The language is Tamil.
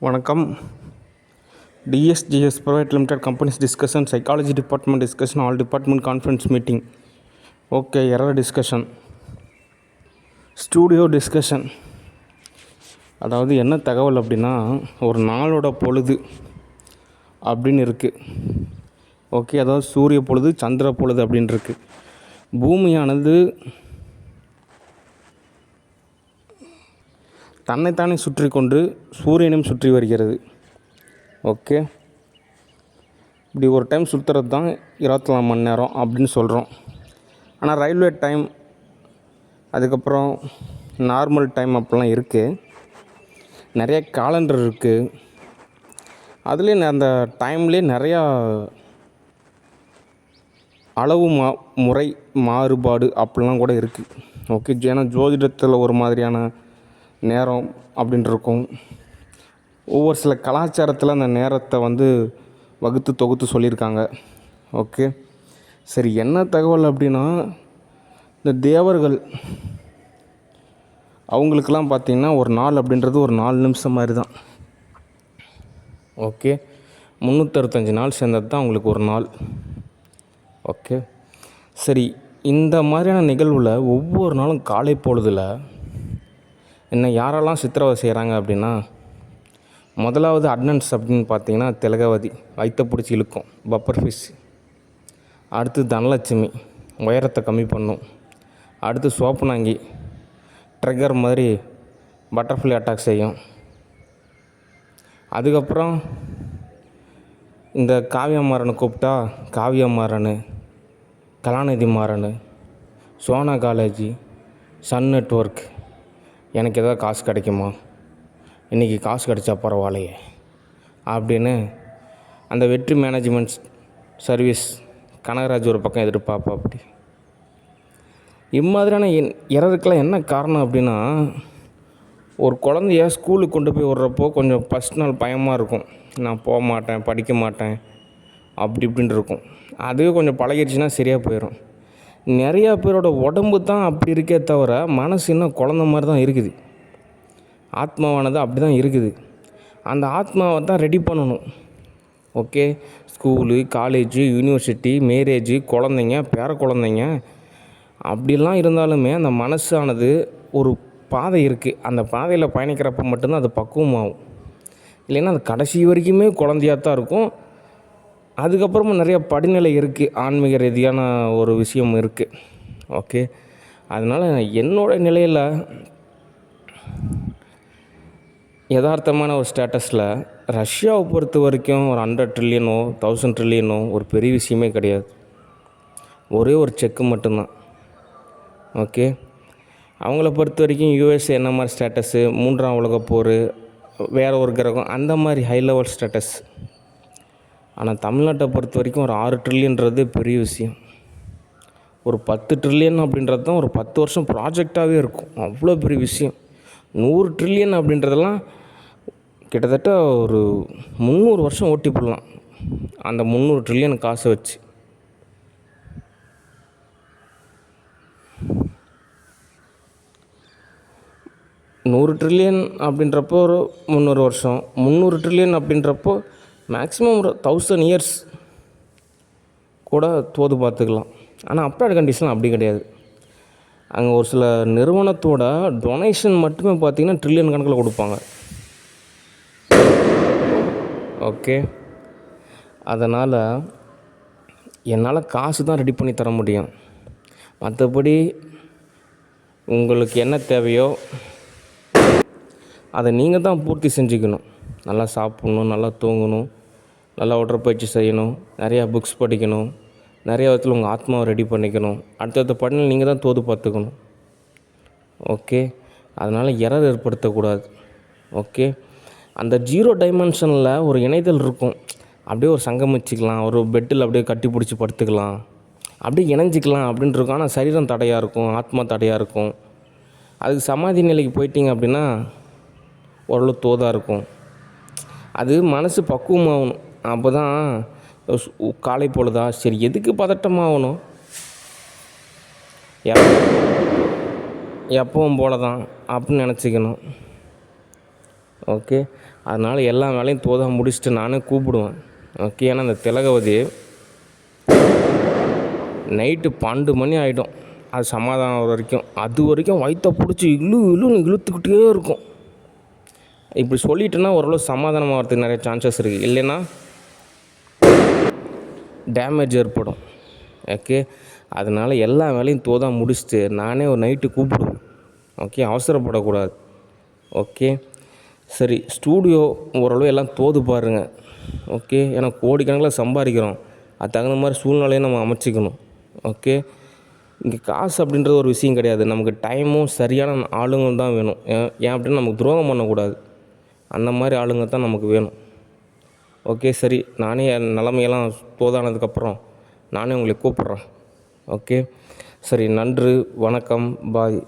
வணக்கம். DSGS Private Limited Companies Discussion, Psychology Department Discussion, All Department Conference Meeting. Okay, error discussion. Studio discussion. அதாவது என்ன தகவல் அப்படின்னா, ஒரு நாளோட பொழுது அப்படின்னு இருக்குது. ஓகே, அதாவது சூரிய பொழுது, சந்திர பொழுது அப்படின்னு இருக்குது. பூமியானது தன்னைத்தானே சுற்றி கொண்டு சூரியனையும் சுற்றி வருகிறது. ஓகே, இப்படி ஒரு டைம் சுற்றுறது தான் 24 மணி நேரம் அப்படின்னு சொல்கிறோம். ஆனால் ரயில்வே டைம், அதுக்கப்புறம் நார்மல் டைம் அப்படிலாம் இருக்குது. நிறைய காலண்டர் இருக்குது. அதுலேயே அந்த டைம்லேயே நிறையா அளவு முறை மாறுபாடு அப்படிலாம் கூட இருக்குது. ஓகே, ஏன்னா ஜோதிடத்தில் ஒரு மாதிரியான நேரம் அப்படின்ட்டு இருக்கும். ஒவ்வொரு சில கலாச்சாரத்தில் அந்த நேரத்தை வகுத்து தொகுத்து சொல்லியிருக்காங்க. ஓகே, சரி, என்ன தகவல் அப்படின்னா, இந்த தேவர்கள் அவங்களுக்கெல்லாம் பார்த்திங்கன்னா ஒரு நாள் அப்படின்றது ஒரு 4 நிமிஷம் மாதிரி தான். ஓகே, 365 நாள் சேர்ந்தது தான் அவங்களுக்கு ஒரு நாள். ஓகே, சரி, இந்த மாதிரியான நிகழ்வில் ஒவ்வொரு நாளும் காலை பொழுதில் என்ன யாரெல்லாம் சித்திரவதை செய்கிறாங்க அப்படின்னா, முதலாவது அட்டனன்ஸ் அப்படின்னு பார்த்தீங்கன்னா திலகவதி வயிற்றை பிடிச்சி இழுக்கும், பப்பர் ஃபிஷ். அடுத்து தனலட்சுமி உயரத்தை கம்மி பண்ணும். அடுத்து சோப்பனாங்கி ட்ரிகர் மாதிரி பட்டர்ஃப்ளை அட்டாக் செய்யும். அதுக்கப்புறம் இந்த காவியமாறனை கூப்பிட்டா காவியமாறன், கலாநிதி மாறன், சோனா காலேஜி, சன் நெட்வொர்க், எனக்கு எதாவது காசு கிடைக்குமா, இன்றைக்கி காசு கிடைச்சா பரவாயில்லையே அப்படின்னு அந்த வெற்றி மேனேஜ்மெண்ட் சர்வீஸ் கனகராஜ் ஒரு பக்கம் எதிர்பார்ப்பா. அப்படி இம்மாதிரியான எரருக்கெல்லாம் என்ன காரணம் அப்படின்னா, ஒரு குழந்தைய ஸ்கூலுக்கு கொண்டு போய் விட்றப்போ கொஞ்சம் ஃபஸ்ட் நாள் பயமாக இருக்கும். நான் போக மாட்டேன், படிக்க மாட்டேன் அப்படி இப்படின்ட்டு இருக்கும். அதுவே கொஞ்சம் பழகிடுச்சுன்னா சரியாக போயிடும். நிறையா பேரோட உடம்பு தான் அப்படி இருக்கே தவிர மனசு இன்னும் குழந்த மாதிரி தான் இருக்குது. ஆத்மாவானது அப்படி தான் இருக்குது. அந்த ஆத்மாவை தான் ரெடி பண்ணணும். Okay, school, college, university, marriage, குழந்தைங்க, பேர குழந்தைங்க அப்படிலாம் இருந்தாலுமே அந்த மனசானது ஒரு பாதை இருக்குது. அந்த பாதையில் பயணிக்கிறப்ப மட்டும்தான் அது பக்குவமாகும். இல்லைன்னா அது கடைசி வரைக்குமே குழந்தையாக தான் இருக்கும். அதுக்கப்புறமா நிறையா படிநிலை இருக்குது, ஆன்மீக ரீதியான ஒரு விஷயம் இருக்குது. ஓகே, அதனால் என்னோடய நிலையில் யதார்த்தமான ஒரு ஸ்டேட்டஸில் ரஷ்யாவை பொறுத்த வரைக்கும் ஒரு 100 ட்ரில்லியனோ 1000 ட்ரில்லியனோ ஒரு பெரிய விஷயமே கிடையாது. ஒரே ஒரு செக்கு மட்டும்தான். ஓகே, அவங்கள பொறுத்த வரைக்கும் யூஎஸ்ஏ என்ன மாதிரி ஸ்டேட்டஸு, 3ஆம் உலகப் போர், வேறு ஒரு கிரகம், அந்த மாதிரி ஹை லெவல் ஸ்டேட்டஸ். ஆனால் தமிழ்நாட்டை பொறுத்த வரைக்கும் ஒரு 6 ட்ரில்லியன்றது பெரிய விஷயம். ஒரு 10 ட்ரில்லியன் அப்படின்றது தான் ஒரு 10 வருஷம் ப்ராஜெக்டாகவே இருக்கும். அவ்வளோ பெரிய விஷயம். 100 ட்ரில்லியன் அப்படின்றதெல்லாம் கிட்டத்தட்ட ஒரு 300 வருஷம் ஓட்டி போடலாம் அந்த 300 ட்ரில்லியன் காசை வச்சு. நூறு ட்ரில்லியன் அப்படின்றப்போ ஒரு 300 வருஷம், 300 ட்ரில்லியன் அப்படின்றப்போ மேக்ஸிமம் ஒரு 1000 இயர்ஸ் கூட தோது பார்த்துக்கலாம். ஆனால் அப்ராட் கண்டிஷன் அப்படி கிடையாது. அங்கே ஒரு சில நிறுவனத்தோட டொனேஷன் மட்டுமே பார்த்திங்கன்னா ட்ரில்லியன் கணக்கில் கொடுப்பாங்க. ஓகே, அதனால் என்னால் காசு தான் ரெடி பண்ணி தர முடியும். மற்றபடி உங்களுக்கு என்ன தேவையோ அதை நீங்கள் தான் பூர்த்தி செஞ்சுக்கணும். நல்லா சாப்பிட்ணும், நல்லா தூங்கணும், நல்லா உடற்பயிற்சி செய்யணும், நிறையா புக்ஸ் படிக்கணும், நிறையா விதத்தில் உங்கள் ஆத்மாவை ரெடி பண்ணிக்கணும். அடுத்தடுத்த படிநிலை நீங்கள் தான் தோது பார்த்துக்கணும். ஓகே, அதனால் எரர் ஏற்படுத்தக்கூடாது. ஓகே, அந்த 0 டைமென்ஷனில் ஒரு இணைதல் இருக்கும். அப்படியே ஒரு சங்கமிச்சிக்கலாம், ஒரு பெட்டில் அப்படியே கட்டி பிடிச்சி படுத்துக்கலாம், அப்படியே இணைஞ்சிக்கலாம் அப்படின்ட்டு இருக்கும். ஆனால் சரீரம் தடையாக இருக்கும், ஆத்மா தடையாக இருக்கும். அதுக்கு சமாதி நிலைக்கு போயிட்டீங்க அப்படின்னா ஓரளவு தோதாக இருக்கும். அது மனசு பக்குவமாகணும். அப்போ தான் காலை பொழுதா சரி, எதுக்கு பதட்டமாகணும், எப்பவும் போல தான் அப்படின்னு நினச்சிக்கணும். ஓகே. அதனால் எல்லா வேலையும் தோதாக முடிச்சுட்டு நானே கூப்பிடுவேன். ஓகே. ஏன்னா அந்த திலகவதி நைட்டு 12 மணி ஆகிடும் அது சமாதானம் ஆகிற வரைக்கும். அது வரைக்கும் வயிற்ற பிடிச்சி இழுன்னு இழுத்துக்கிட்டே இருக்கும். இப்படி சொல்லிட்டேன்னா ஓரளவு சமாதானம் ஆகிறதுக்கு நிறைய சான்சஸ் இருக்குது. இல்லைன்னா டேமேஜ் ஏற்படும். ஓகே. அதனால் எல்லா வேலையும் தோதாக முடிச்சுட்டு நானே ஒரு நைட்டு கூப்பிடுவேன். ஓகே. அவசரப்படக்கூடாது. ஓகே. சரி, ஸ்டூடியோ ஓரளவு எல்லாம் தோது பாருங்கள். ஓகே. ஏன்னா கோடிக்கணக்கில் சம்பாதிக்கிறோம். அது தகுந்த மாதிரி சூழ்நிலையை நம்ம அமைச்சிக்கணும். ஓகே. இங்கே காசு அப்படின்றது ஒரு விஷயம் கிடையாது. நமக்கு டைமும் சரியான ஆளுங்களும் தான் வேணும். ஏன் அப்படின்னா நமக்கு துரோகம் பண்ணக்கூடாது. அந்த மாதிரி ஆளுங்க தான் நமக்கு வேணும். ஓகே. சரி, நானே என் நிலமையெல்லாம் தோதானதுக்கப்புறம் நானே உங்களை கூப்பிட்றேன். ஓகே. சரி, நன்றி, வணக்கம், பாய்.